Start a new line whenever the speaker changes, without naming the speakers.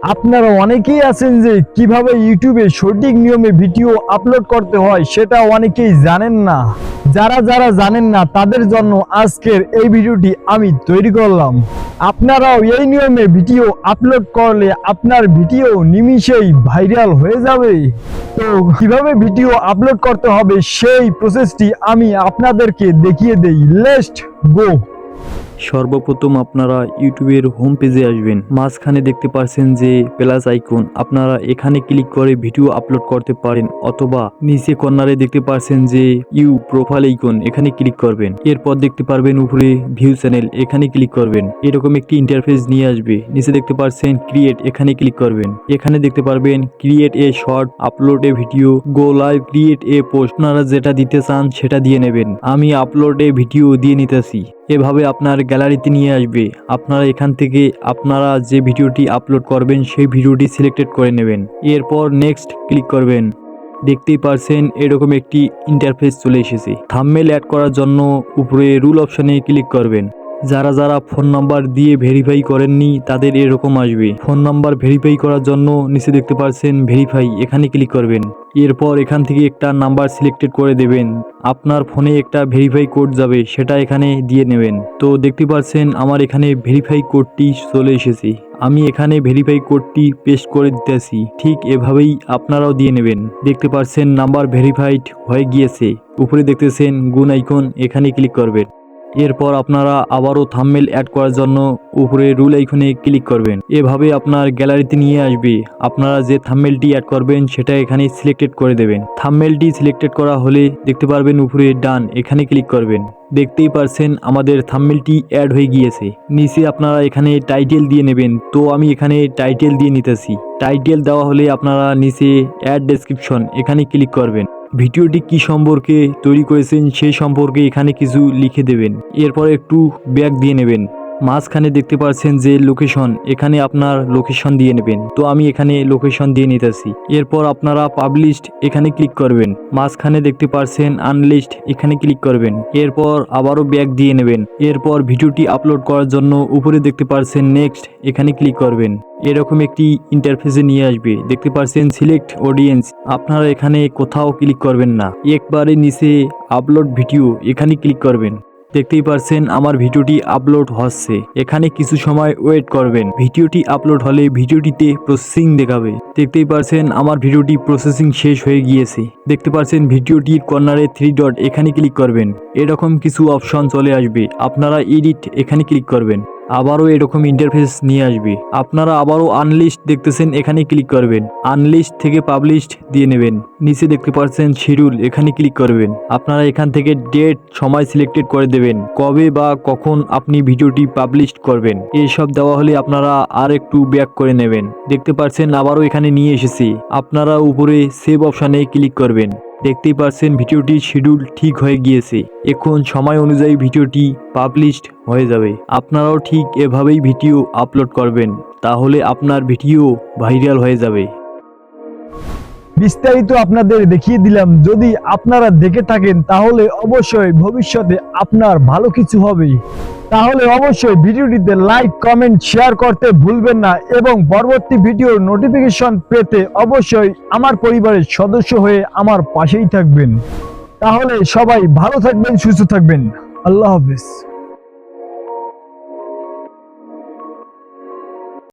আপনারা অনেকেই আছেন যে কিভাবে ইউটিউবে সঠিক নিয়মে ভিডিও আপলোড করতে হয় সেটা অনেকেই জানেন না। যারা যারা জানেন না তাদের জন্য আজকের এই ভিডিওটি আমি তৈরি করলাম। আপনারাও এই নিয়মে ভিডিও আপলোড করলে আপনার ভিডিও নিমিষেই ভাইরাল হয়ে যাবে। তো কিভাবে ভিডিও আপলোড করতে হবে সেই প্রসেসটি আমি আপনাদেরকে দেখিয়ে দেই। Let's go.
সর্বপ্রথম আপনারা ইউটিউবের হোম পেজে আসবেন। মাঝখানে দেখতে পাচ্ছেন যে প্লাস আইকন, আপনারা এখানে ক্লিক করে ভিডিও আপলোড করতে পারেন, অথবা নিচে কর্নারে দেখতে পাচ্ছেন যে ইউ প্রোফাইল আইকন, এখানে ক্লিক করবেন। এরপর দেখতে পারবেন উপরে ভিউ চ্যানেল, এখানে ক্লিক করবেন। এরকম একটি ইন্টারফেস নিয়ে আসবে। নিচে দেখতে পাচ্ছেন ক্রিয়েট, এখানে ক্লিক করবেন। এখানে দেখতে পারবেন create a short, upload A video, go live, create a post. আপনারা যেটা দিতে চান সেটা দিয়ে নেবেন। আমি আপলোড এ ভিডিও দিয়ে নিতেছি। এভাবে আপনার গ্যালারিতে নিয়ে আসবে। আপনারা এখান থেকে আপনারা যে ভিডিওটি আপলোড করবেন সেই ভিডিওটি সিলেক্টেড করে নেবেন। এরপর নেক্সট ক্লিক করবেন। দেখতেই পারছেন এরকম একটি ইন্টারফেস চলে এসেছে। থাম্বনেল অ্যাড করার জন্য উপরে রুল অপশনে ক্লিক করবেন। যারা যারা ফোন নাম্বার দিয়ে ভেরিফাই করেননি তাদের এরকম আসবে। ফোন নাম্বার ভেরিফাই করার জন্য নিচে দেখতে পাচ্ছেন ভেরিফাই, এখানে ক্লিক করবেন। এরপর এখান থেকে একটা নাম্বার সিলেক্টেড করে দেবেন। আপনার ফোনে একটা ভেরিফাই কোড যাবে, সেটা এখানে দিয়ে নেবেন। তো দেখতে পাচ্ছেন আমার এখানে ভেরিফাই কোডটি চলে এসেছে। আমি এখানে ভেরিফাই কোডটি পেস্ট করে দিতেছি। ঠিক এভাবেই আপনারাও দিয়ে নেবেন। দেখতে পাচ্ছেন নাম্বার ভেরিফাইড হয়ে গিয়েছে। উপরে দেখতেছেন গুণ আইকন, এখানে ক্লিক করবেন। এরপর আপনারা আবারও থাম্বনেল অ্যাড করার জন্য উপরে রুল আইকনে ক্লিক করবেন। এভাবে আপনার গ্যালারিতে নিয়ে আসবে। আপনারা যে থাম্বনেলটি অ্যাড করবেন সেটা এখানে সিলেক্টেড করে দেবেন। থাম্বনেলটি সিলেক্টেড করা হলে দেখতে পারবেন উপরে ডান, এখানে ক্লিক করবেন। দেখতেই পারছেন আমাদের থাম্বনেলটি অ্যাড হয়ে গিয়েছে। নিচে আপনারা এখানে টাইটেল দিয়ে নেবেন। তো আমি এখানে টাইটেল দিয়ে নিতেছি। টাইটেল দেওয়া হলে আপনারা নিচে অ্যাড ডেসক্রিপশন, এখানে ক্লিক করবেন। ভিডিওটি কি সম্পর্কে তৈরি করেছেন সেই সম্পর্কে এখানে কিছু লিখে দেবেন। এরপর একটু ব্যাক দিয়ে নেবেন। মাঝখানে দেখতে পাচ্ছেন যে লোকেশন, এখানে আপনার লোকেশন দিয়ে নেবেন। তো আমি এখানে লোকেশন দিয়ে নিতেছি। এরপর আপনারা পাবলিশড, এখানে ক্লিক করবেন। মাঝখানে দেখতে পাচ্ছেন আনলিস্ট, এখানে ক্লিক করবেন। এরপর আবারও ব্যাক দিয়ে নেবেন। এরপর ভিডিওটি আপলোড করার জন্য উপরে দেখতে পাচ্ছেন নেক্সট, এখানে ক্লিক করবেন। এরকম একটি ইন্টারফেসে নিয়ে আসবে। দেখতে পাচ্ছেন সিলেক্ট অডিয়েন্স, আপনারা এখানে কোথাও ক্লিক করবেন না, একবারে নিচে আপলোড ভিডিও, এখানে ক্লিক করবেন। দেখতেই পারছেন আমার ভিডিওটি আপলোড হচ্ছে। এখানে কিছু সময় ওয়েট করবেন। ভিডিওটি আপলোড হলে ভিডিওটিতে প্রসেসিং দেখাবে। দেখতেই পারছেন আমার ভিডিওটি প্রসেসিং শেষ হয়ে গিয়েছে। দেখতে পারছেন ভিডিওটির কর্নারে 3 ডট, এখানে ক্লিক করবেন। এরকম কিছু অপশন চলে আসবে। আপনারা এডিট, এখানে ক্লিক করবেন। আবারও এরকম ইন্টারফেস নিয়ে আসবে। আপনারা আবারও আনলিস্ট দেখতেছেন, এখানে ক্লিক করবেন। আনলিস্ট থেকে পাবলিশড দিয়ে নেবেন। নিচে দেখতে পাচ্ছেন শিডিউল, এখানে ক্লিক করবেন। আপনারা এখান থেকে ডেট, সময় সিলেক্টেড করে দেবেন, কবে বা কখন আপনি ভিডিওটি পাবলিশ করবেন। এইসব দেওয়া হলে আপনারা আর একটু ব্যাক করে নেবেন। দেখতে পাচ্ছেন আবারও এখানে নিয়ে এসেছি। আপনারা উপরে সেভ অপশানে ক্লিক করবেন। দেখতেই পাচ্ছেন ভিডিওটি শিডিউল ঠিক হয়ে গিয়েছে। এখন সময় অনুযায়ী ভিডিওটি পাবলিশড হয়ে যাবে। আপনারাও ঠিক এভাবেই ভিডিও আপলোড করবেন, তাহলে আপনার ভিডিও ভাইরাল হয়ে যাবে।
বিস্তারিত আপনাদের দেখিয়ে দিলাম। যদি আপনারা দেখে থাকেন তাহলে অবশ্যই ভবিষ্যতে আপনার ভালো কিছু হবে। তাহলে অবশ্যই ভিডিওটিতে লাইক, কমেন্ট, শেয়ার করতে ভুলবেন না এবং পরবর্তী ভিডিওর নোটিফিকেশন পেতে অবশ্যই আমার পরিবারের সদস্য হয়ে আমার পাশেই থাকবেন। তাহলে সবাই ভালো থাকবেন, সুস্থ থাকবেন। আল্লাহ হাফেজ।